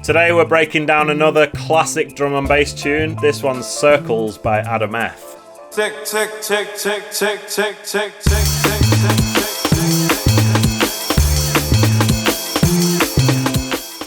Today we're breaking down another classic drum and bass tune. This one's Circles by adamf. Tick, tick, tick, tick, tick, tick, tick, tick, tick, tick.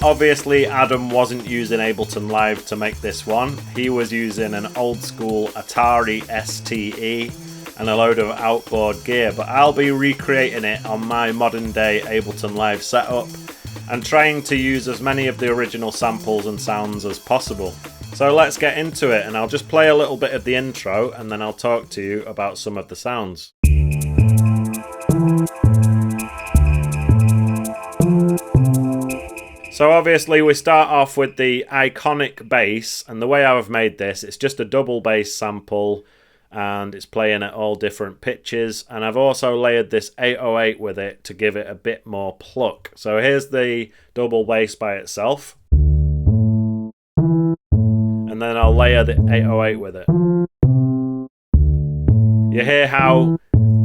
Obviously Adam wasn't using Ableton Live to make this one. He was using an old school Atari STE and a load of outboard gear, but I'll be recreating it on my modern day Ableton Live setup and trying to use as many of the original samples and sounds as possible. So let's get into it, and I'll just play a little bit of the intro and then I'll talk to you about some of the sounds. So obviously we start off with the iconic bass, and the way I've made this, it's just a double bass sample and it's playing at all different pitches, and I've also layered this 808 with it to give it a bit more pluck. So here's the double bass by itself, and then I'll layer the 808 with it. You hear how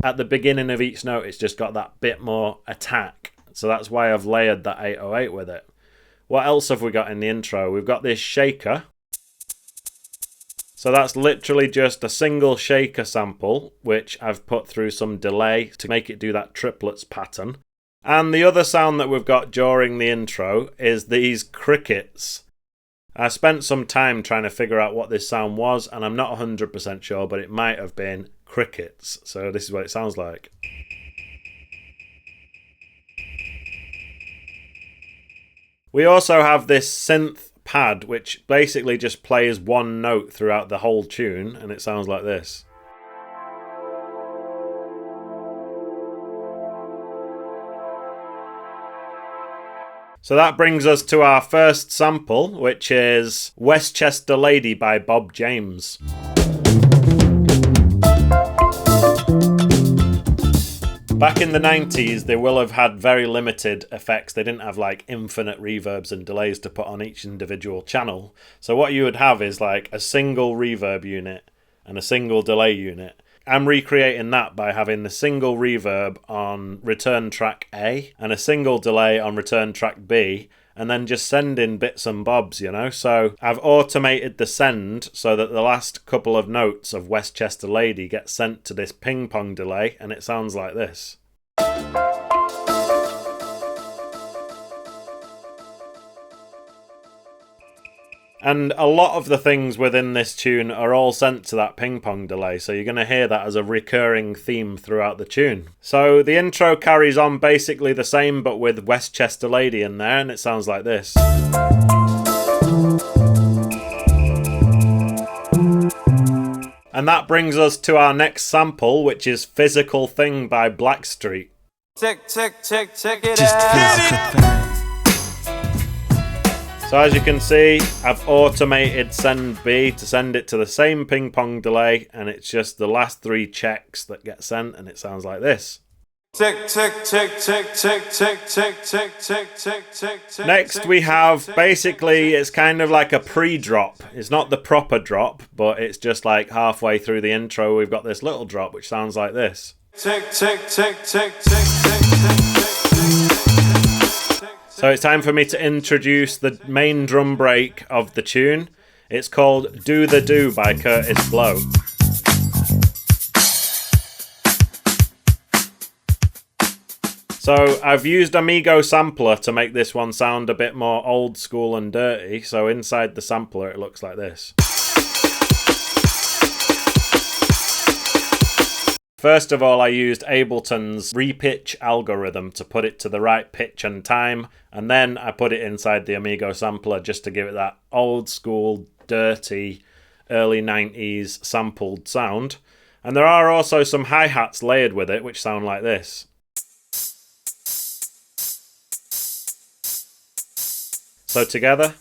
at the beginning of each note it's just got that bit more attack, so that's why I've layered that 808 with it. What else have we got in the intro? We've got this shaker. So that's literally just a single shaker sample, which I've put through some delay to make it do that triplets pattern. And the other sound that we've got during the intro is these crickets. I spent some time trying to figure out what this sound was, and I'm not 100% sure, but it might have been crickets. So this is what it sounds like. We also have this synth pad, which basically just plays one note throughout the whole tune, and it sounds like this. So that brings us to our first sample, which is Westchester Lady by Bob James. Back in the 90s, they will have had very limited effects. They didn't have like infinite reverbs and delays to put on each individual channel. So what you would have is like a single reverb unit and a single delay unit. I'm recreating that by having the single reverb on return track A and a single delay on return track B, and then just sending bits and bobs, you know. So I've automated the send so that the last couple of notes of Westchester Lady get sent to this ping pong delay, and it sounds like this. And a lot of the things within this tune are all sent to that ping pong delay, so you're going to hear that as a recurring theme throughout the tune. So the intro carries on basically the same, but with Westchester Lady in there, and it sounds like this. And that brings us to our next sample, which is Physical Thing by Blackstreet. Tick, tick, tick, tick it out. So as you can see, I've automated send B to send it to the same ping pong delay, and it's just the last three checks that get sent, and it sounds like this. Tick, tick, tick, tick, tick, tick, tick, tick, tick, tick, tick, tick. Next we have, basically, it's kind of like a pre-drop. It's not the proper drop, but it's just like halfway through the intro we've got this little drop which sounds like this. Tick, tick, tick, tick, tick, tick, tick, tick. So it's time for me to introduce the main drum break of the tune. It's called Do the Do by Curtis Blow. So I've used Amigo Sampler to make this one sound a bit more old school and dirty. So inside the sampler it looks like this. First of all, I used Ableton's repitch algorithm to put it to the right pitch and time, and then I put it inside the Amigo sampler just to give it that old school, dirty, early 90s sampled sound. And there are also some hi-hats layered with it, which sound like this. So together.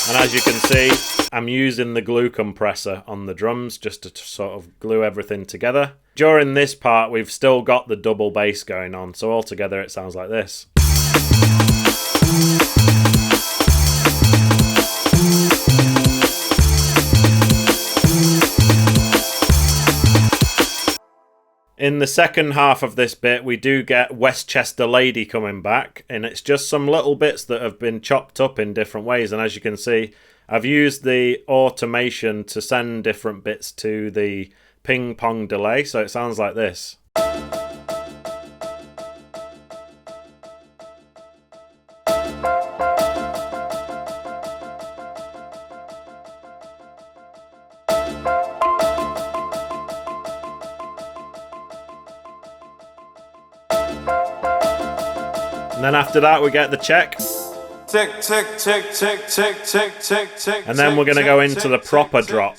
And as you can see, I'm using the glue compressor on the drums just to sort of glue everything together. During this part, we've still got the double bass going on, so altogether it sounds like this. In the second half of this bit, we do get Westchester Lady coming back, and it's just some little bits that have been chopped up in different ways. And as you can see, I've used the automation to send different bits to the ping pong delay, so it sounds like this. And then after that we get the check. Tick, tick, tick, tick, tick, tick, tick, tick. And then we're going to go into the proper drop.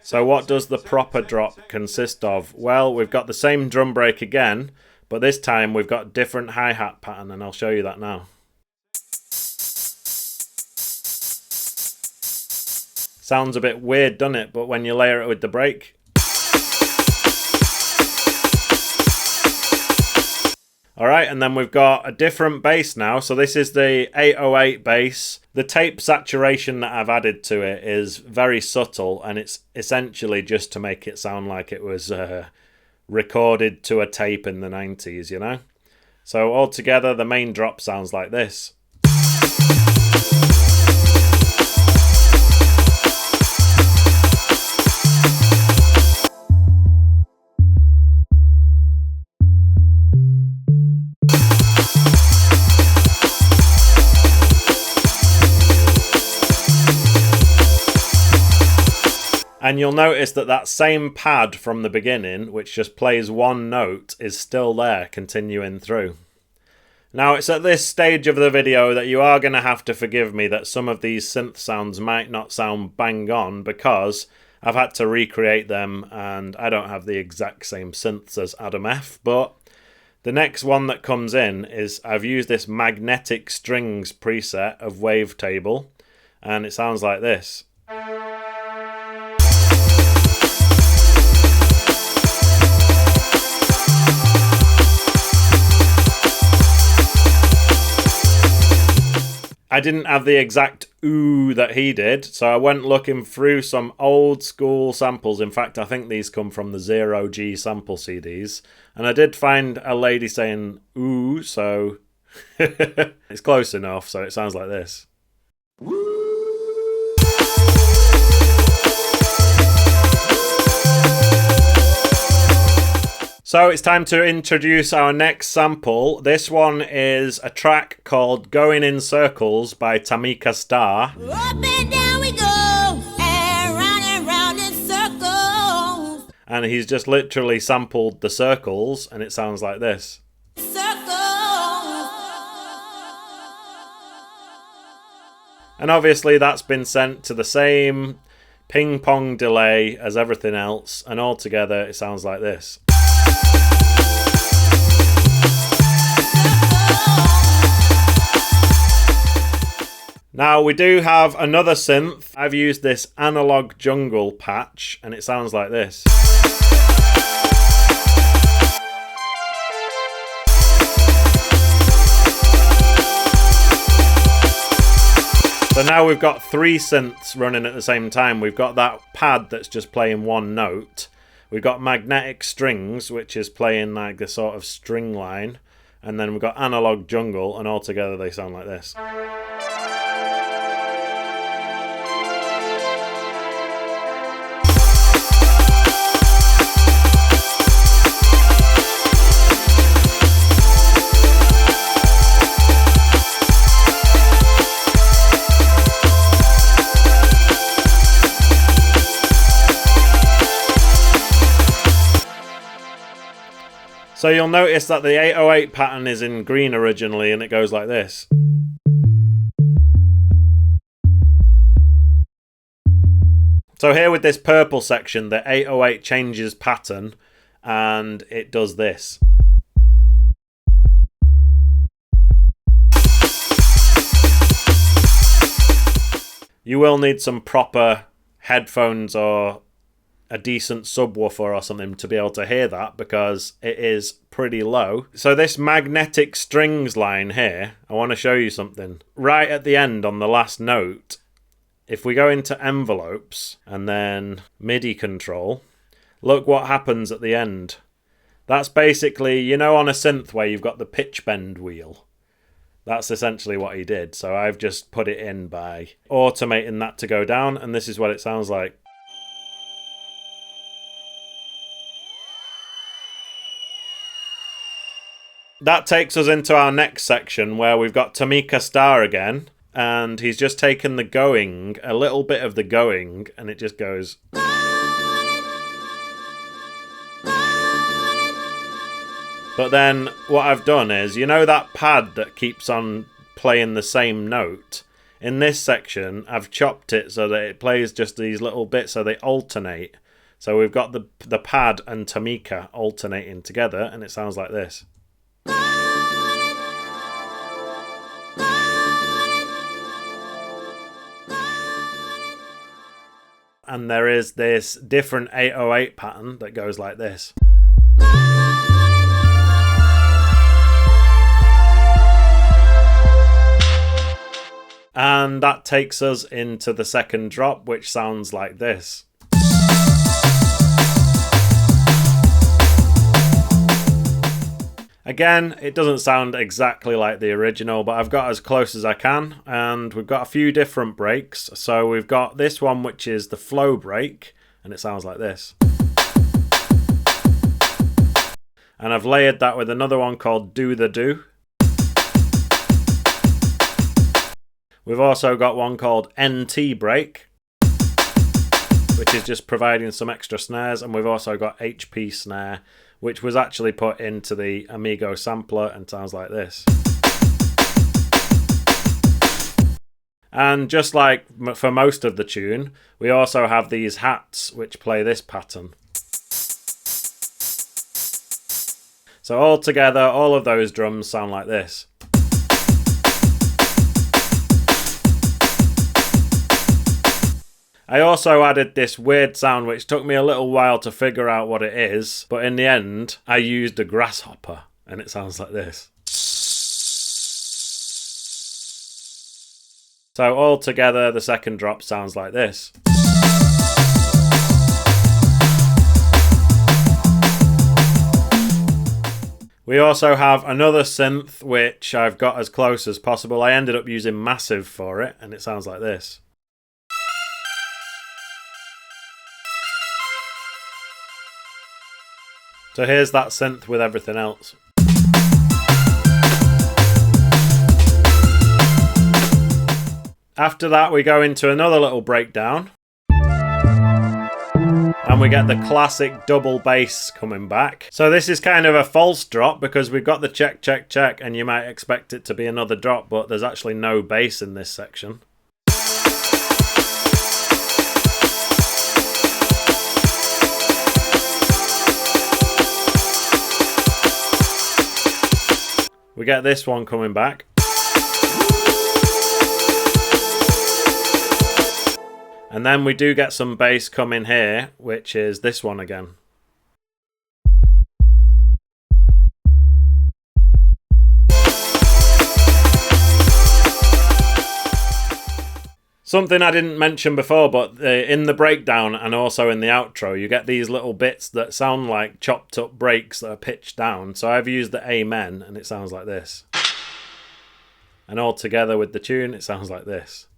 So what does the proper drop consist of? Well, we've got the same drum break again, but this time we've got different hi-hat pattern, and I'll show you that now. Sounds a bit weird, doesn't it? But when you layer it with the break. Alright, and then we've got a different bass now. So this is the 808 bass. The tape saturation that I've added to it is very subtle, and it's essentially just to make it sound like it was recorded to a tape in the 90s, you know? So altogether, the main drop sounds like this. And you'll notice that that same pad from the beginning, which just plays one note, is still there, continuing through. Now, it's at this stage of the video that you are going to have to forgive me that some of these synth sounds might not sound bang on, because I've had to recreate them, and I don't have the exact same synths as adamf, but the next one that comes in is I've used this magnetic strings preset of Wavetable, and it sounds like this. I didn't have the exact ooh that he did, so I went looking through some old school samples. In fact, I think these come from the 0G sample CDs. And I did find a lady saying ooh, so it's close enough, so it sounds like this. So it's time to introduce our next sample. This one is a track called Going in Circles by Tamika Starr. Up and down we go, and round in circles. And he's just literally sampled the circles, and it sounds like this. Circles. And obviously that's been sent to the same ping pong delay as everything else, and altogether it sounds like this. Now we do have another synth. I've used this analog jungle patch, and it sounds like this. So now we've got three synths running at the same time. We've got that pad that's just playing one note. We've got magnetic strings, which is playing like the sort of string line. And then we've got analog jungle, and all together they sound like this. So you'll notice that the 808 pattern is in green originally, and it goes like this. So here with this purple section, the 808 changes pattern, and it does this. You will need some proper headphones or a decent subwoofer or something to be able to hear that, because it is pretty low. So this magnetic strings line here, I want to show you something. Right at the end on the last note, if we go into envelopes and then MIDI control, look what happens at the end. That's basically, you know, on a synth where you've got the pitch bend wheel. That's essentially what he did. So I've just put it in by automating that to go down, and this is what it sounds like. That takes us into our next section where we've got Tamika Star again, and he's just taken the going, a little bit of the going, and it just goes. But then what I've done is, you know that pad that keeps on playing the same note? In this section, I've chopped it so that it plays just these little bits so they alternate. So we've got the pad and Tamika alternating together, and it sounds like this. And there is this different 808 pattern that goes like this. And that takes us into the second drop, which sounds like this. Again, it doesn't sound exactly like the original, but I've got as close as I can, and we've got a few different breaks. So we've got this one, which is the flow break, and it sounds like this. And I've layered that with another one called Do the Do. We've also got one called NT break, which is just providing some extra snares, and we've also got HP snare, which was actually put into the Amigo sampler and sounds like this. And just like for most of the tune, we also have these hats which play this pattern. So all together, all of those drums sound like this. I also added this weird sound which took me a little while to figure out what it is, but in the end I used a grasshopper and it sounds like this. So all together the second drop sounds like this. We also have another synth which I've got as close as possible. I ended up using Massive for it and it sounds like this. So here's that synth with everything else. After that we go into another little breakdown. And we get the classic double bass coming back. So this is kind of a false drop because we've got the check, check, check, and you might expect it to be another drop, but there's actually no bass in this section. We get this one coming back. And then we do get some bass coming here, which is this one again. Something I didn't mention before, but in the breakdown and also in the outro, you get these little bits that sound like chopped up breaks that are pitched down. So I've used the Amen and it sounds like this. And all together with the tune, it sounds like this.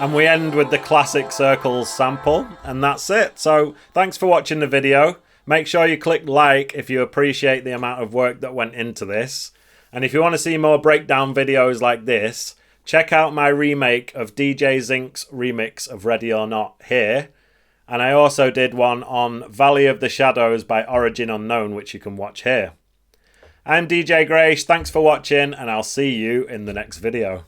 And we end with the classic circles sample, and that's it. So thanks for watching the video. Make sure you click like if you appreciate the amount of work that went into this. And if you want to see more breakdown videos like this, check out my remake of DJ Zink's remix of Ready or Not here. And I also did one on Valley of the Shadows by Origin Unknown, which you can watch here. I'm DJ Grace, thanks for watching, and I'll see you in the next video.